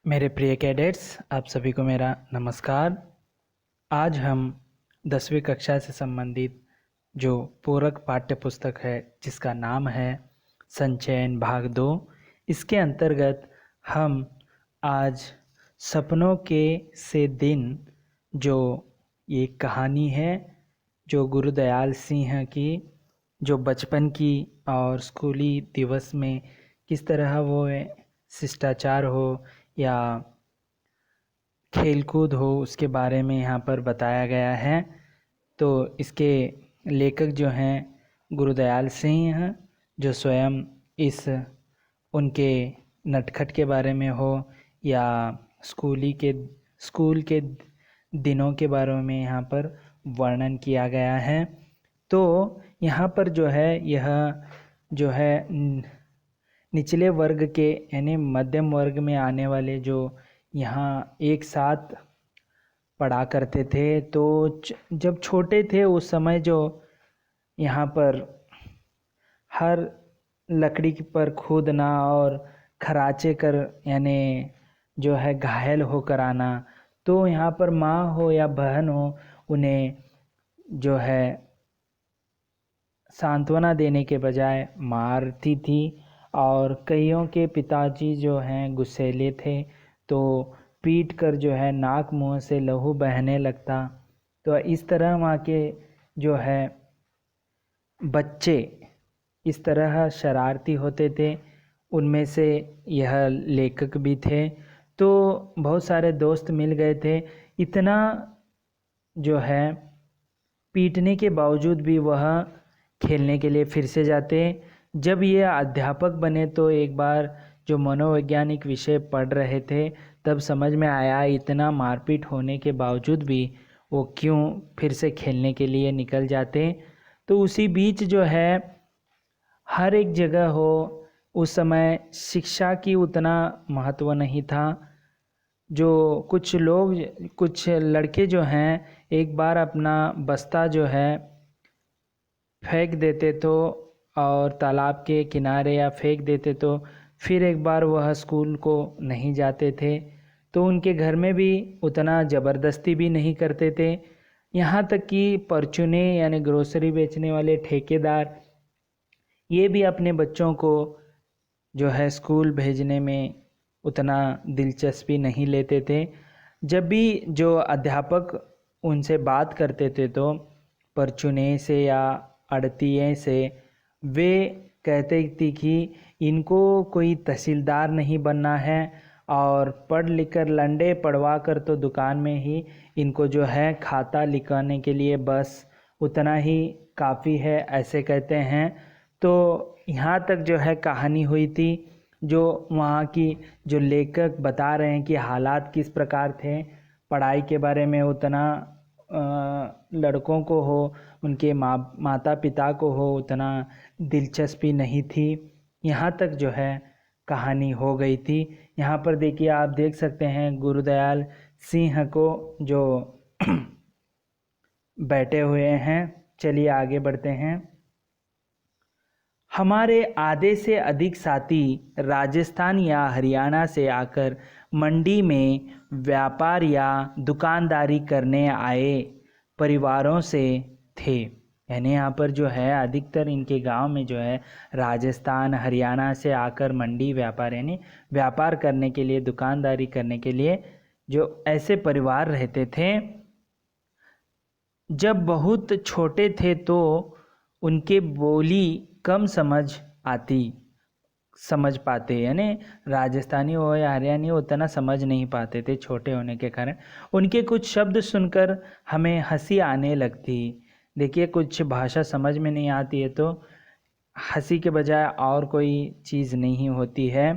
मेरे प्रिय कैडेट्स, आप सभी को मेरा नमस्कार। आज हम 10वीं कक्षा से संबंधित जो पूरक पाठ्य पुस्तक है जिसका नाम है संचयन भाग 2, इसके अंतर्गत हम आज सपनों के से दिन जो ये कहानी है जो गुरुदयाल सिंह की जो बचपन की और स्कूली दिवस में किस तरह वो शिष्टाचार हो या खेलकूद हो उसके बारे में यहाँ पर बताया गया है। तो इसके लेखक जो हैं गुरुदयाल सिंह, जो स्वयं इस उनके नटखट के बारे में हो या स्कूल के दिनों के बारे में यहाँ पर वर्णन किया गया है। तो यहाँ पर जो है यह जो है निचले वर्ग के यानी मध्यम वर्ग में आने वाले जो यहाँ एक साथ पढ़ा करते थे, तो जब छोटे थे उस समय जो यहाँ पर हर लकड़ी पर कूदना और खराचे कर यानी जो है घायल होकर आना, तो यहाँ पर माँ हो या बहन हो उन्हें जो है सांत्वना देने के बजाय मारती थी। और कईयों के पिताजी जो हैं गुस्सैले थे, तो पीट कर जो है नाक मुंह से लहू बहने लगता। तो इस तरह वहाँ के जो है बच्चे इस तरह शरारती होते थे। उनमें से यह लेखक भी थे। तो बहुत सारे दोस्त मिल गए थे। इतना जो है पीटने के बावजूद भी वह खेलने के लिए फिर से जाते। जब ये अध्यापक बने तो एक बार जो मनोवैज्ञानिक विषय पढ़ रहे थे, तब समझ में आया इतना मारपीट होने के बावजूद भी वो क्यों फिर से खेलने के लिए निकल जाते। तो उसी बीच जो है हर एक जगह हो, उस समय शिक्षा की उतना महत्व नहीं था। जो कुछ लड़के जो हैं एक बार अपना बस्ता जो है फेंक देते तो और तालाब के किनारे या फेंक देते, तो फिर एक बार वह स्कूल को नहीं जाते थे। तो उनके घर में भी उतना ज़बरदस्ती भी नहीं करते थे। यहाँ तक कि परचूने यानी ग्रोसरी बेचने वाले ठेकेदार ये भी अपने बच्चों को जो है स्कूल भेजने में उतना दिलचस्पी नहीं लेते थे। जब भी जो अध्यापक उनसे बात करते थे तो परचूने से या अड़तिये से, वे कहते थे कि इनको कोई तहसीलदार नहीं बनना है और पढ़ लिख कर लंडे पढ़वा कर तो दुकान में ही इनको जो है खाता लिखाने के लिए बस उतना ही काफ़ी है, ऐसे कहते हैं। तो यहाँ तक जो है कहानी हुई थी। जो वहाँ की जो लेखक बता रहे हैं कि हालात किस प्रकार थे, पढ़ाई के बारे में उतना लड़कों को हो, उनके माता पिता को हो उतना दिलचस्पी नहीं थी। यहाँ तक जो है कहानी हो गई थी। यहाँ पर देखिए, आप देख सकते हैं गुरुदयाल सिंह को जो बैठे हुए हैं। चलिए आगे बढ़ते हैं। हमारे आधे से अधिक साथी राजस्थान या हरियाणा से आकर मंडी में व्यापार या दुकानदारी करने आए परिवारों से थे। यानी यहाँ पर जो है अधिकतर इनके गांव में जो है राजस्थान हरियाणा से आकर मंडी व्यापार यानी व्यापार करने के लिए, दुकानदारी करने के लिए जो ऐसे परिवार रहते थे। जब बहुत छोटे थे तो उनके बोली कम समझ पाते, यानी राजस्थानी हो या हरियाणी हो उतना समझ नहीं पाते थे छोटे होने के कारण। उनके कुछ शब्द सुनकर हमें हंसी आने लगती। देखिए, कुछ भाषा समझ में नहीं आती है तो हंसी के बजाय और कोई चीज़ नहीं होती है।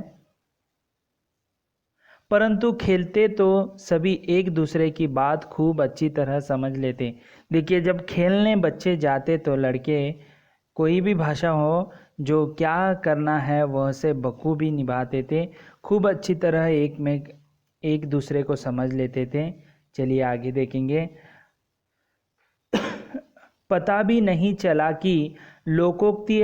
परंतु खेलते तो सभी एक दूसरे की बात खूब अच्छी तरह समझ लेते। देखिए, जब खेलने बच्चे जाते तो लड़के कोई भी भाषा हो, जो क्या करना है वह से बखूबी निभाते थे। खूब अच्छी तरह एक दूसरे को समझ लेते थे। चलिए आगे देखेंगे। पता भी नहीं चला कि लोकोक्ति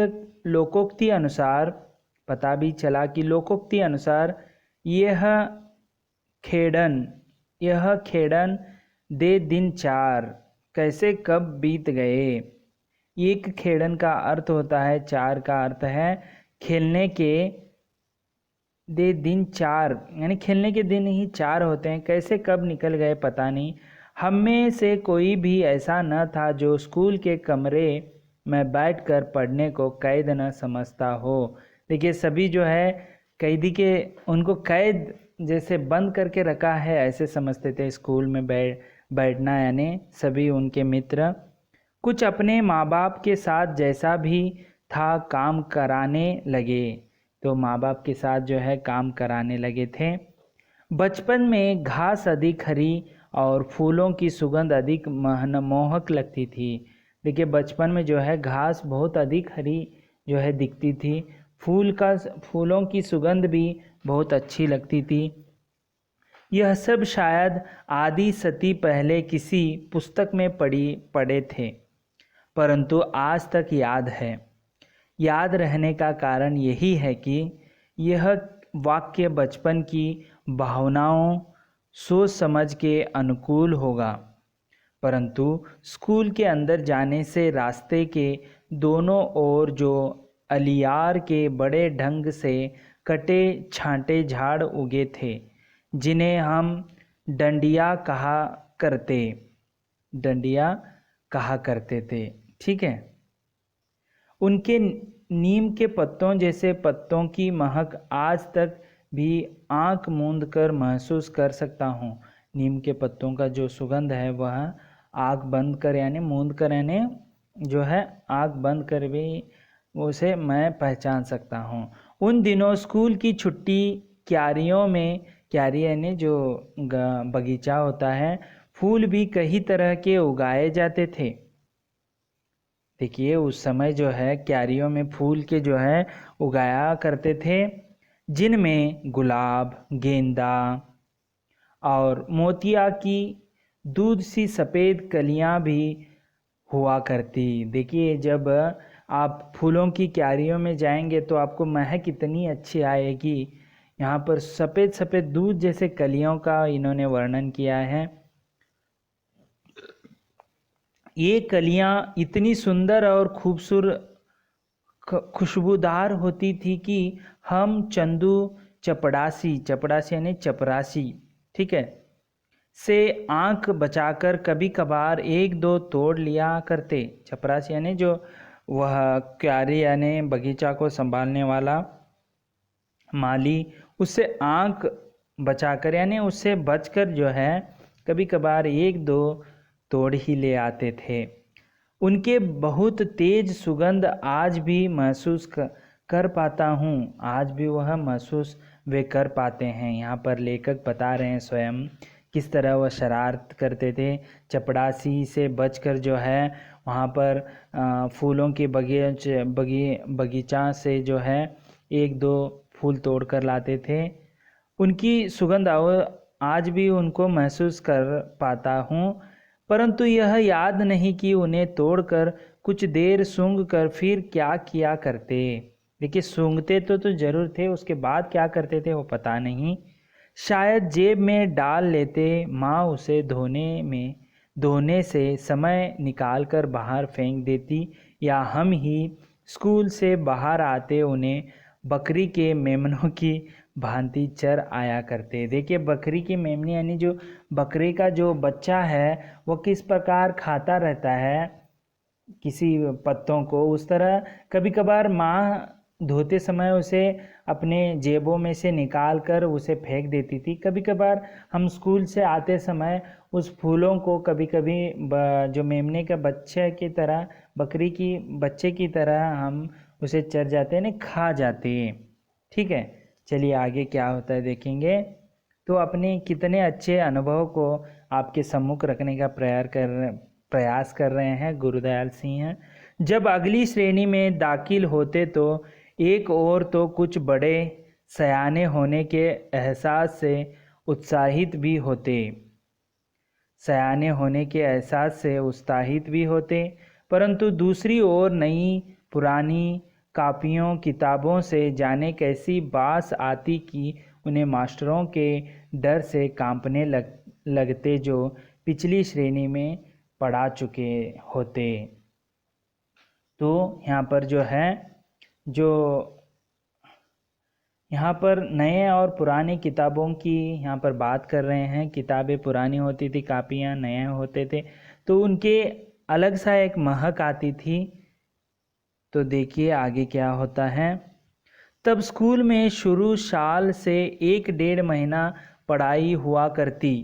अनुसार यह खेड़न, यह खेड़न दे दिन चार, कैसे कब बीत गए। एक खेड़न का अर्थ होता है, चार का अर्थ है खेलने के, दे दिन चार यानी खेलने के दिन ही चार होते हैं, कैसे कब निकल गए पता नहीं। हम में से कोई भी ऐसा न था जो स्कूल के कमरे में बैठकर पढ़ने को कैद न समझता हो। देखिए सभी जो है कैदी के, उनको कैद जैसे बंद करके रखा है ऐसे समझते थे स्कूल में बैठना, यानी सभी उनके मित्र। कुछ अपने माँ बाप के साथ जैसा भी था काम कराने लगे, तो माँ बाप के साथ जो है काम कराने लगे थे। बचपन में घास अधिक हरी और फूलों की सुगंध अधिक मनमोहक लगती थी। देखिए बचपन में जो है घास बहुत अधिक हरी जो है दिखती थी, फूलों की सुगंध भी बहुत अच्छी लगती थी। यह सब शायद आदि सदी पहले किसी पुस्तक में पढ़े थे, परंतु आज तक याद है। याद रहने का कारण यही है कि यह वाक्य बचपन की भावनाओं सोच समझ के अनुकूल होगा, परंतु स्कूल के अंदर जाने से रास्ते के दोनों ओर जो अलियार के बड़े ढंग से कटे छांटे झाड़ उगे थे, जिन्हें हम डंडिया कहा करते थे, ठीक है। उनके नीम के पत्तों जैसे पत्तों की महक आज तक भी आंख मूंद कर महसूस कर सकता हूँ। नीम के पत्तों का जो सुगंध है वह आंख बंद कर यानी मूंद कर यानी जो है आंख बंद कर भी उसे मैं पहचान सकता हूँ। उन दिनों स्कूल की छुट्टी क्यारियों में, क्यारी यानी जो बगीचा होता है, फूल भी कई तरह के उगाए जाते थे। देखिए उस समय जो है क्यारियों में फूल के जो है उगाया करते थे, जिनमें गुलाब, गेंदा और मोतिया की दूध सी सफ़ेद कलियां भी हुआ करती। देखिए जब आप फूलों की क्यारियों में जाएंगे तो आपको महक इतनी अच्छी आएगी। यहाँ पर सफ़ेद सफ़ेद दूध जैसे कलियों का इन्होंने वर्णन किया है। ये कलियाँ इतनी सुंदर और खूबसूरत खुशबूदार होती थी कि हम चंदू चपड़ासी यानी चपरासी, ठीक है, से आंख बचाकर कभी कभार एक दो तोड़ लिया करते। चपरासी यानी जो वह क्यारी यानी बगीचा को संभालने वाला माली, उससे आंख बचाकर यानी उससे बचकर जो है कभी कभार एक दो तोड़ ही ले आते थे। उनके बहुत तेज सुगंध आज भी महसूस कर पाता हूँ, आज भी वह महसूस वे कर पाते हैं। यहाँ पर लेखक बता रहे हैं स्वयं किस तरह वह शरारत करते थे, चपड़ासी से बचकर जो है वहाँ पर फूलों के बगीचा से जो है एक दो फूल तोड़ कर लाते थे। उनकी सुगंध आज भी उनको महसूस कर पाता हूँ, परंतु यह याद नहीं कि उन्हें तोड़कर कुछ देर सूंघ कर फिर क्या किया करते। देखिए सूंघते तो जरूर थे, उसके बाद क्या करते थे वो पता नहीं। शायद जेब में डाल लेते, माँ उसे धोने से समय निकाल कर बाहर फेंक देती, या हम ही स्कूल से बाहर आते उन्हें बकरी के मेमनों की भांति चर आया करते। देखिए बकरी की मेमनी यानी जो बकरी का जो बच्चा है वो किस प्रकार खाता रहता है किसी पत्तों को, उस तरह कभी कभार माँ धोते समय उसे अपने जेबों में से निकाल कर उसे फेंक देती थी। कभी कभार हम स्कूल से आते समय उस फूलों को कभी कभी जो मेमने का बच्चे की तरह, बकरी की बच्चे की तरह हम उसे चर जाते हैं, खा जाते हैं, ठीक है। चलिए आगे क्या होता है देखेंगे। तो अपने कितने अच्छे अनुभव को आपके सम्मुख रखने का प्रयास कर रहे हैं गुरुदयाल सिंह। जब अगली श्रेणी में दाखिल होते तो एक और तो कुछ बड़े सयाने होने के एहसास से उत्साहित भी होते, परंतु दूसरी ओर नई पुरानी कापियों किताबों से जाने कैसी बास आती कि उन्हें मास्टरों के डर से कांपने लगते जो पिछली श्रेणी में पढ़ा चुके होते। तो यहाँ पर जो है जो यहाँ पर नए और पुरानी किताबों की यहाँ पर बात कर रहे हैं। किताबें पुरानी होती थी, कापियाँ नए होते थे, तो उनके अलग सा एक महक आती थी। तो देखिए आगे क्या होता है। तब स्कूल में शुरू साल से 1-1.5 महीना पढ़ाई हुआ करती।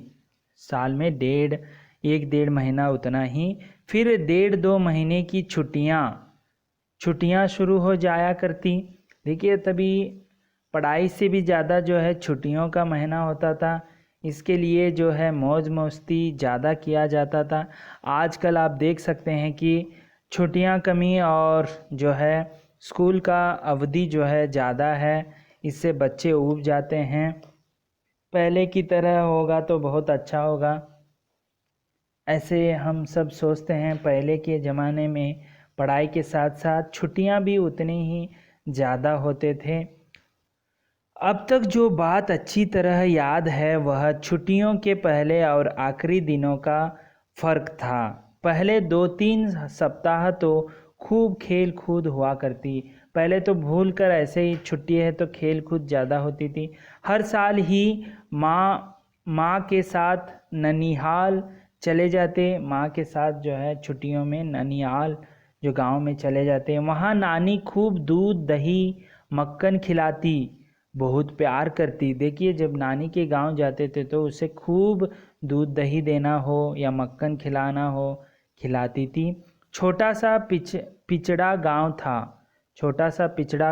साल में 1-1.5 महीना उतना ही। फिर 1.5-2 महीने की छुट्टियाँ शुरू हो जाया करती। देखिए तभी पढ़ाई से भी ज़्यादा जो है छुट्टियों का महीना होता था। इसके लिए जो है मौज मस्ती ज़्यादा किया जाता था। आजकल आप देख सकते हैं कि छुट्टियां कमी और जो है स्कूल का अवधि जो है ज़्यादा है, इससे बच्चे ऊब जाते हैं। पहले की तरह होगा तो बहुत अच्छा होगा, ऐसे हम सब सोचते हैं। पहले के ज़माने में पढ़ाई के साथ साथ छुट्टियां भी उतनी ही ज़्यादा होते थे। अब तक जो बात अच्छी तरह याद है वह छुट्टियों के पहले और आखिरी दिनों का फ़र्क था। पहले 2-3 सप्ताह तो खूब खेल कूद हुआ करती। पहले तो भूल कर ऐसे ही छुट्टी है तो खेल कूद ज़्यादा होती थी। हर साल ही माँ के साथ ननिहाल चले जाते। माँ के साथ जो है छुट्टियों में ननिहाल जो गांव में चले जाते। वहाँ नानी खूब दूध दही मक्खन खिलाती, बहुत प्यार करती। देखिए जब नानी के गांव जाते थे तो उसे खूब दूध दही देना हो या मक्खन खिलाना हो, खिलाती थी। छोटा सा पिछड़ा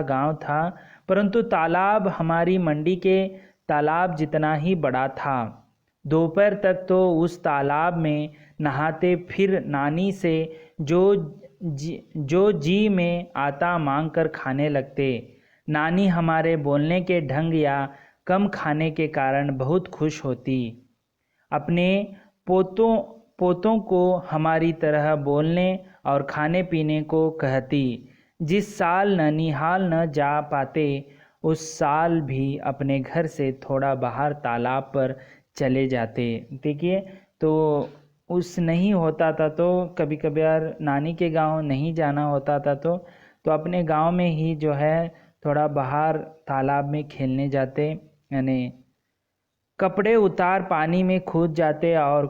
गांव था, परंतु तालाब हमारी मंडी के तालाब जितना ही बड़ा था। दोपहर तक तो उस तालाब में नहाते, फिर नानी से जो जी में आता मांग कर खाने लगते। नानी हमारे बोलने के ढंग या कम खाने के कारण बहुत खुश होती। अपने पोतों को हमारी तरह बोलने और खाने पीने को कहती। जिस साल ननिहाल न जा पाते उस साल भी अपने घर से थोड़ा बाहर तालाब पर चले जाते। देखिए तो उस नहीं होता था तो कभी कभार नानी के गांव नहीं जाना होता था तो अपने गांव में ही जो है थोड़ा बाहर तालाब में खेलने जाते, यानी कपड़े उतार पानी में कूद जाते और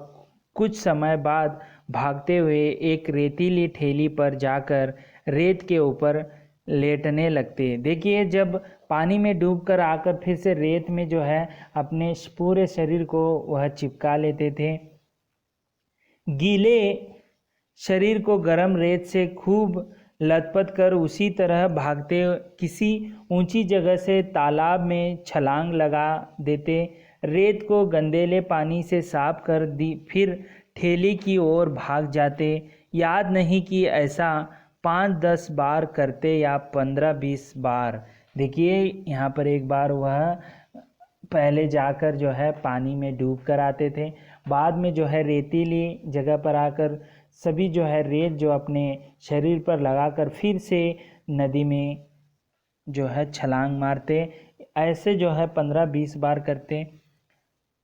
कुछ समय बाद भागते हुए एक रेतीली ठेली पर जाकर रेत के ऊपर लेटने लगते। देखिए जब पानी में डूबकर आकर फिर से रेत में जो है अपने पूरे शरीर को वह चिपका लेते थे। गीले शरीर को गर्म रेत से खूब लथपथ कर उसी तरह भागते किसी ऊंची जगह से तालाब में छलांग लगा देते। रेत को गंदेले पानी से साफ कर दी, फिर ठेली की ओर भाग जाते। याद नहीं कि ऐसा 5-10 बार करते या 15-20 बार। देखिए यहाँ पर एक बार वह पहले जाकर जो है पानी में डूब कर आते थे, बाद में जो है रेतीली जगह पर आकर सभी जो है रेत जो अपने शरीर पर लगाकर फिर से नदी में जो है छलांग मारते। ऐसे जो है 15-20 बार करते।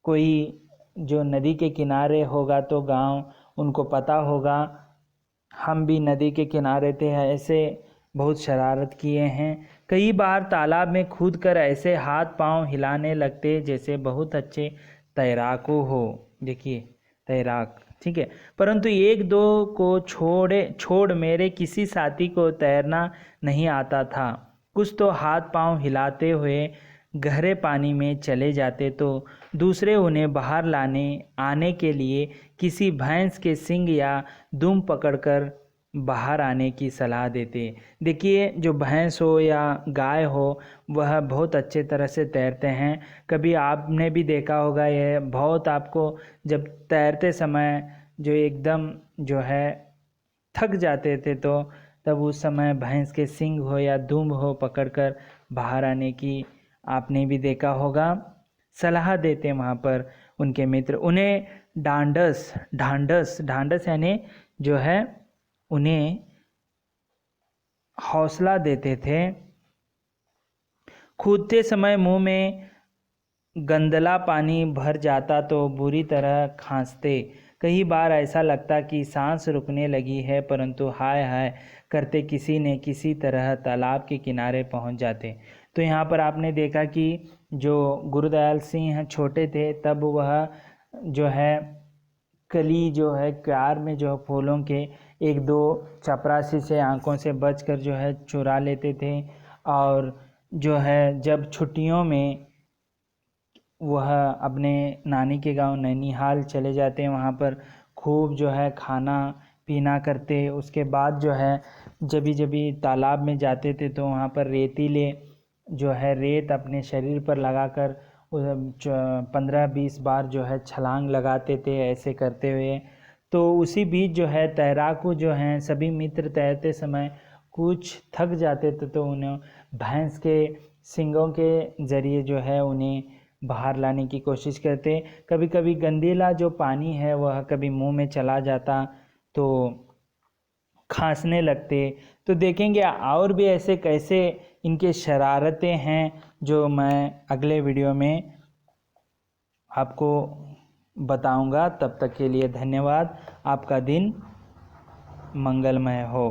कोई जो नदी के किनारे होगा तो गांव उनको पता होगा, हम भी नदी के किनारे थे, ऐसे बहुत शरारत किए हैं। कई बार तालाब में कूदकर ऐसे हाथ पांव हिलाने लगते जैसे बहुत अच्छे तैराकू हो। देखिए तैराक, ठीक है, परंतु 1-2 को छोड़ मेरे किसी साथी को तैरना नहीं आता था। कुछ तो हाथ पांव हिलाते हुए गहरे पानी में चले जाते तो दूसरे उन्हें बाहर आने के लिए किसी भैंस के सींग या दुम पकड़कर बाहर आने की सलाह देते। देखिए जो भैंस हो या गाय हो वह बहुत अच्छे तरह से तैरते हैं। कभी आपने भी देखा होगा, यह बहुत आपको जब तैरते समय जो एकदम जो है थक जाते थे तो तब उस समय भैंस के सींग हो या दुम हो पकड़कर बाहर आने की आपने भी देखा होगा। सलाह देते वहाँ पर उनके मित्र उन्हें ढांढस यानी जो है उन्हें हौसला देते थे। कूदते समय मुंह में गंदला पानी भर जाता तो बुरी तरह खांसते। कई बार ऐसा लगता कि सांस रुकने लगी है, परंतु हाय हाय करते किसी न किसी तरह तालाब के किनारे पहुंच जाते। तो यहाँ पर आपने देखा कि जो गुरुदयाल सिंह छोटे थे तब वह जो है कली जो है क्यार में जो फूलों के एक दो चपरासी से आंखों से बचकर जो है चुरा लेते थे। और जो है जब छुट्टियों में वह अपने नानी के गांव नैनीहाल चले जाते, वहाँ पर खूब जो है खाना पीना करते। उसके बाद जो है जभी जभी तालाब में जाते थे तो वहाँ पर रेतीले जो है रेत अपने शरीर पर लगाकर 15-20 बार जो है छलांग लगाते थे ऐसे करते हुए। तो उसी बीच जो है तैराकू जो हैं सभी मित्र तैरते समय कुछ थक जाते थे तो उन्हें भैंस के सींगों के ज़रिए जो है उन्हें बाहर लाने की कोशिश करते। कभी कभी गंदीला जो पानी है वह कभी मुंह में चला जाता तो खांसने लगते। तो देखेंगे और भी ऐसे कैसे इनके शरारतें हैं जो मैं अगले वीडियो में आपको बताऊंगा। तब तक के लिए धन्यवाद। आपका दिन मंगलमय हो।